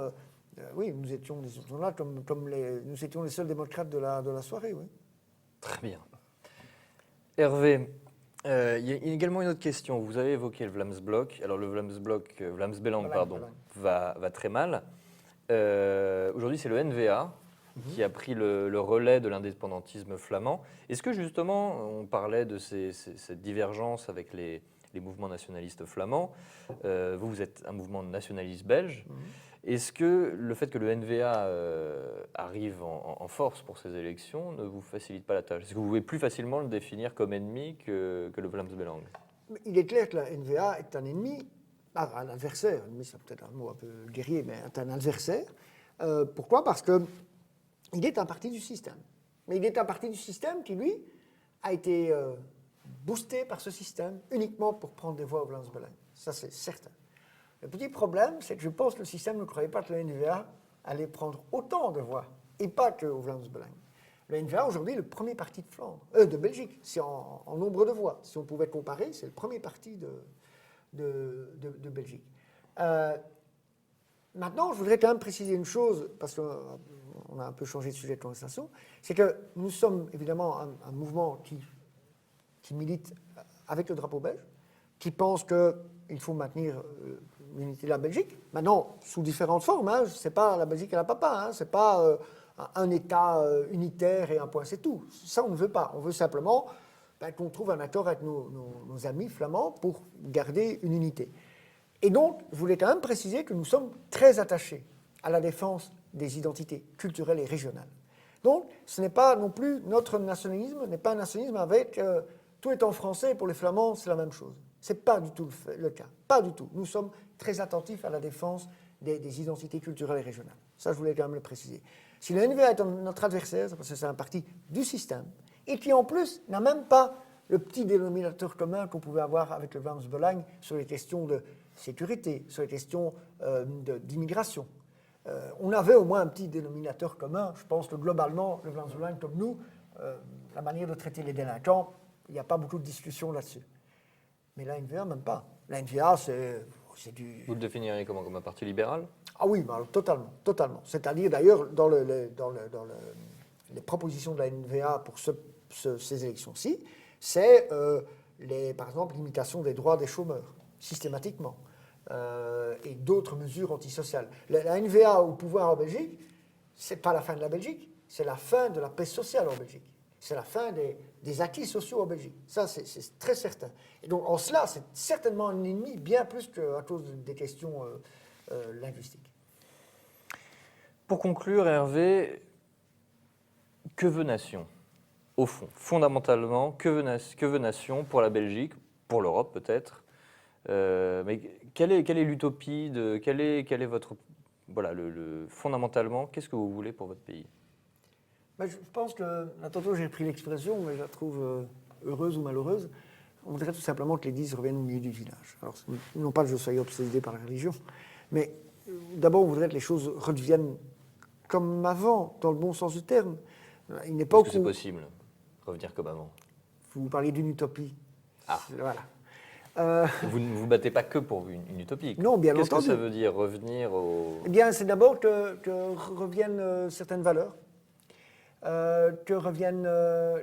oui, nous étions là nous étions les seuls démocrates de la soirée, oui. Très bien. Hervé, il y a également une autre question. Vous avez évoqué le Vlaams Bloc. Alors le Vlaams Belang, va très mal. Aujourd'hui, c'est le NVA qui a pris le relais de l'indépendantisme flamand. Est-ce que justement, on parlait de cette divergence avec les mouvements nationalistes flamands, vous êtes un mouvement nationaliste belge, Est-ce que le fait que le NVA arrive en force pour ces élections ne vous facilite pas la tâche? Est-ce que vous pouvez plus facilement le définir comme ennemi que le Vlaams Belang? Il est clair que la NVA est un ennemi, un adversaire. Ennemi, c'est peut-être un mot un peu guerrier, mais c'est un adversaire. Pourquoi? Parce qu'il est un parti du système. Mais il est un parti du système qui, lui, a été boosté par ce système uniquement pour prendre des voix au Vlaams Belang. Ça, c'est certain. Le petit problème, c'est que je pense que le système ne croyait pas que le NVA allait prendre autant de voix, et pas qu'au Vlaams Belang. Le NVA, aujourd'hui, est le premier parti de Belgique. C'est en nombre de voix. Si on pouvait comparer, c'est le premier parti de Belgique. Maintenant, je voudrais quand même préciser une chose, parce qu'on a un peu changé de sujet de conversation, c'est que nous sommes évidemment un mouvement qui milite avec le drapeau belge, qui pense qu'il faut maintenir l'unité de la Belgique. Maintenant, sous différentes formes, hein, c'est pas la Belgique et la papa, hein, c'est pas un État unitaire et un point, c'est tout. Ça, on ne veut pas. On veut simplement qu'on trouve un accord avec nos amis flamands pour garder une unité. Et donc, je voulais quand même préciser que nous sommes très attachés à la défense des identités culturelles et régionales. Donc, ce n'est pas non plus notre nationalisme, n'est pas un nationalisme avec tout étant français, pour les Flamands, c'est la même chose. Ce n'est pas du tout le cas. Pas du tout. Nous sommes très attentifs à la défense des identités culturelles et régionales. Ça, je voulais quand même le préciser. Si le NVA est notre adversaire, c'est parce que c'est un parti du système, et qui en plus n'a même pas le petit dénominateur commun qu'on pouvait avoir avec le Vlaams Belang sur les questions de sécurité, sur les questions d'immigration. On avait au moins un petit dénominateur commun. Je pense que globalement, le Vlaams Belang, comme nous, la manière de traiter les délinquants, il n'y a pas beaucoup de discussion là-dessus. Mais la NVA, même pas. La NVA, c'est du... Vous le définiriez comment? Comme un parti libéral? Ah oui, bah, totalement, totalement. C'est-à-dire, d'ailleurs, dans les propositions de la NVA pour ces élections-ci, c'est, par exemple, l'imitation des droits des chômeurs, systématiquement, et d'autres mesures antisociales. La NVA au pouvoir en Belgique, ce n'est pas la fin de la Belgique, c'est la fin de la paix sociale en Belgique. C'est la fin des acquis sociaux en Belgique. Ça, c'est très certain. Et donc, en cela, c'est certainement un ennemi, bien plus qu'à cause des questions linguistiques. Pour conclure, Hervé, que veut Nation, au fond? Fondamentalement, que veut Nation pour la Belgique, pour l'Europe peut-être? Mais quelle est l'utopie quel est votre... Voilà, fondamentalement, qu'est-ce que vous voulez pour votre pays? Je pense que, tantôt j'ai pris l'expression, mais je la trouve heureuse ou malheureuse. On voudrait tout simplement que l'Église revienne au milieu du village. Alors, non pas que je sois obsédé par la religion, mais d'abord on voudrait que les choses redeviennent comme avant, dans le bon sens du terme. Une époque Est-ce que c'est possible, revenir comme avant? Vous parliez d'une utopie. Ah. Voilà. Vous ne vous battez pas que pour une utopie. Non, bien entendu. Qu'est-ce que ça veut dire, revenir au... Eh bien, c'est d'abord que reviennent certaines valeurs, que reviennent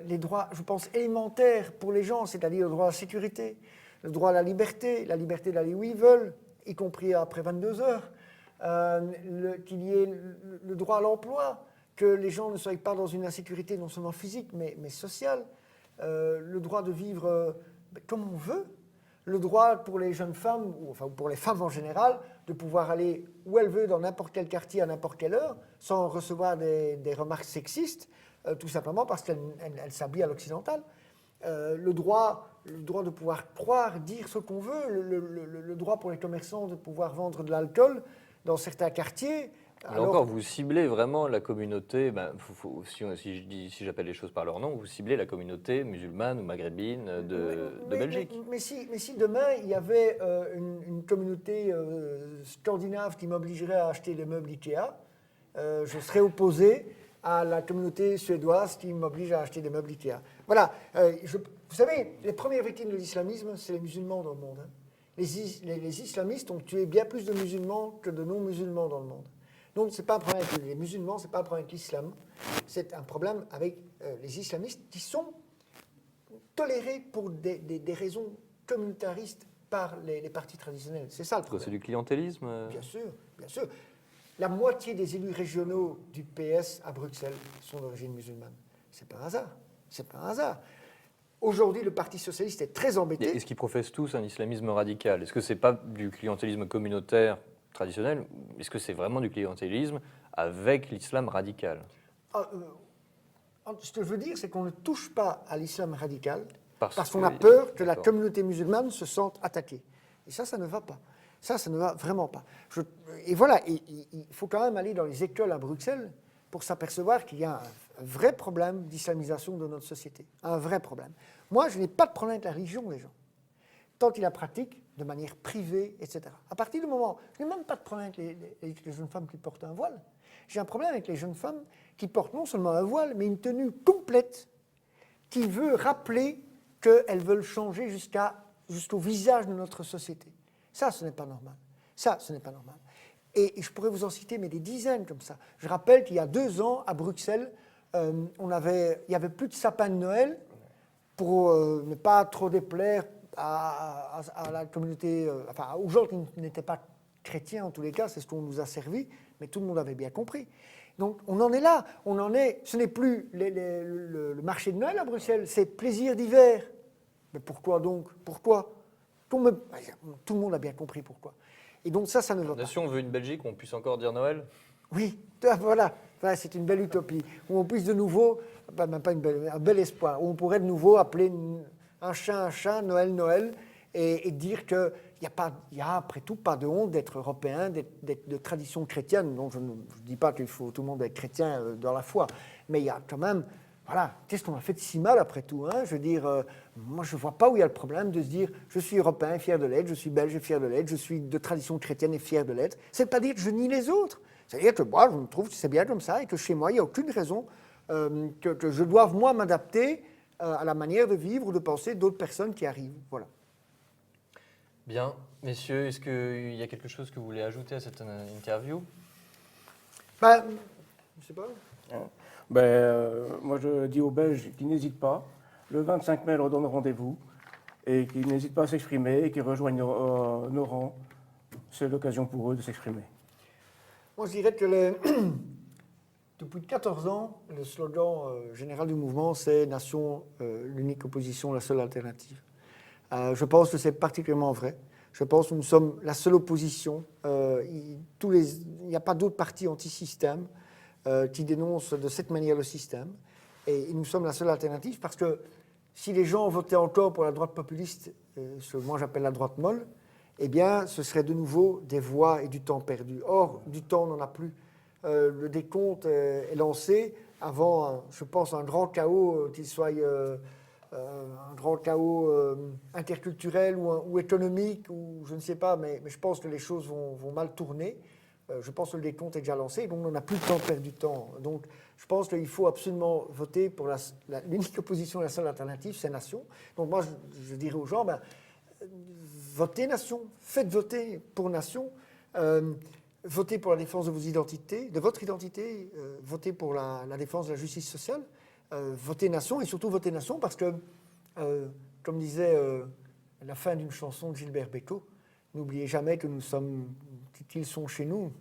les droits, je pense, élémentaires pour les gens, c'est-à-dire le droit à la sécurité, le droit à la liberté d'aller où ils veulent, y compris après 22 heures, qu'il y ait le droit à l'emploi, que les gens ne soient pas dans une insécurité non seulement physique, mais sociale, le droit de vivre comme on veut, le droit pour les jeunes femmes, ou pour les femmes en général, de pouvoir aller où elles veulent, dans n'importe quel quartier, à n'importe quelle heure, sans recevoir des remarques sexistes, tout simplement parce qu'elles s'habillent à l'occidental. Le droit de pouvoir croire, dire ce qu'on veut, le droit pour les commerçants de pouvoir vendre de l'alcool dans certains quartiers. Là encore, vous ciblez vraiment la communauté, si j'appelle les choses par leur nom, vous ciblez la communauté musulmane ou maghrébine de Belgique. Mais si demain il y avait une communauté scandinave qui m'obligerait à acheter des meubles Ikea, je serais opposé à la communauté suédoise qui m'oblige à acheter des meubles Ikea. Voilà, vous savez, les premières victimes de l'islamisme, c'est les musulmans dans le monde. Hein. Les islamistes ont tué bien plus de musulmans que de non-musulmans dans le monde. Donc, ce n'est pas un problème avec les musulmans, ce n'est pas un problème avec l'islam, c'est un problème avec les islamistes qui sont tolérés pour des raisons communautaristes par les partis traditionnels. C'est ça le problème. C'est du clientélisme Bien sûr, bien sûr. La moitié des élus régionaux du PS à Bruxelles sont d'origine musulmane. C'est pas un hasard. C'est pas un hasard. Aujourd'hui, le Parti socialiste est très embêté. Est-ce qu'ils professent tous un islamisme radical? Est-ce que ce n'est pas du clientélisme communautaire traditionnel, ou est-ce que c'est vraiment du clientélisme avec l'islam radical? Ce que je veux dire, c'est qu'on ne touche pas à l'islam radical parce qu'on que- a peur que la d'accord. communauté musulmane se sente attaquée. Et ça ne va pas. Ça ne va vraiment pas. Et voilà, il faut quand même aller dans les écoles à Bruxelles pour s'apercevoir qu'il y a un vrai problème d'islamisation de notre société. Un vrai problème. Moi, je n'ai pas de problème avec la religion des gens, tant qu'ils la pratiquent de manière privée, etc. À partir du moment, je n'ai même pas de problème avec les jeunes femmes qui portent un voile. J'ai un problème avec les jeunes femmes qui portent non seulement un voile, mais une tenue complète qui veut rappeler qu'elles veulent changer jusqu'au visage de notre société. Ça, ce n'est pas normal. Ça, ce n'est pas normal. Et je pourrais vous en citer mais des dizaines comme ça. Je rappelle qu'il y a 2 ans, à Bruxelles, il n'y avait plus de sapin de Noël pour ne pas trop déplaire à la communauté, enfin aux gens qui n'étaient pas chrétiens en tous les cas, c'est ce qu'on nous a servi, mais tout le monde avait bien compris. Donc on en est là, ce n'est plus le marché de Noël à Bruxelles, c'est plaisir d'hiver. Mais pourquoi donc? Pourquoi? Tout le monde a bien compris pourquoi. Et donc ça ne va pas. Nation veut une Belgique où on puisse encore dire Noël? Oui, voilà, c'est une belle utopie, où on puisse de nouveau, même pas un bel espoir, où on pourrait de nouveau appeler un chat, Noël, Noël, et dire qu'il n'y a après tout pas de honte d'être européen, d'être de tradition chrétienne. Donc je ne dis pas qu'il faut tout le monde être chrétien dans la foi, mais il y a quand même, voilà, qu'est-ce qu'on a fait de si mal après tout, hein? Je veux dire, moi je ne vois pas où il y a le problème de se dire je suis européen, fier de l'être, je suis belge, fier de l'être, je suis de tradition chrétienne et fier de l'être. C'est pas dire que je nie les autres. C'est-à-dire que moi, je trouve que c'est bien comme ça et que chez moi, il n'y a aucune raison que je doive, moi, m'adapter à la manière de vivre ou de penser d'autres personnes qui arrivent. Voilà. Bien. Messieurs, est-ce qu'il y a quelque chose que vous voulez ajouter à cette interview? Je ne sais pas. Moi, je dis aux Belges qu'ils n'hésitent pas. Le 25 mai, leur donne rendez-vous et qu'ils n'hésitent pas à s'exprimer et qu'ils rejoignent nos rangs. C'est l'occasion pour eux de s'exprimer. Moi, je dirais que depuis 14 ans, le slogan général du mouvement, c'est « Nation, l'unique opposition, la seule alternative ». Je pense que c'est particulièrement vrai. Je pense que nous sommes la seule opposition. Il n'y a pas d'autres partis anti-système qui dénoncent de cette manière le système. Et nous sommes la seule alternative parce que si les gens votaient encore pour la droite populiste, ce que moi j'appelle la droite molle, eh bien, ce serait de nouveau des voix et du temps perdu. Or, du temps, on n'en a plus. Le décompte est lancé avant, je pense, un grand chaos, qu'il soit un grand chaos interculturel ou économique, ou je ne sais pas, mais je pense que les choses vont mal tourner. Je pense que le décompte est déjà lancé, donc on n'a plus le temps de perdre du temps. Donc, je pense qu'il faut absolument voter pour l'unique opposition, la seule alternative, c'est Nation. Donc, moi, je dirais aux gens, votez Nation, faites voter pour Nation, votez pour la défense de vos identités, de votre identité, votez pour la défense de la justice sociale, votez Nation et surtout votez Nation parce que, comme disait la fin d'une chanson de Gilbert Bécaud, n'oubliez jamais que qu'ils sont chez nous,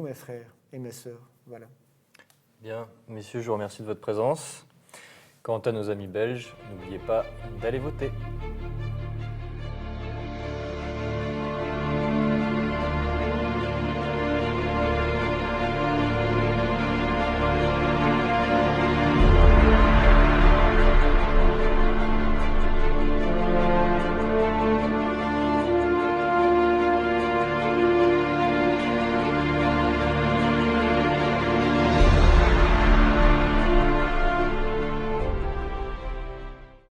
mes frères et mes sœurs. Voilà. Bien, messieurs, je vous remercie de votre présence. Quant à nos amis belges, n'oubliez pas d'aller voter.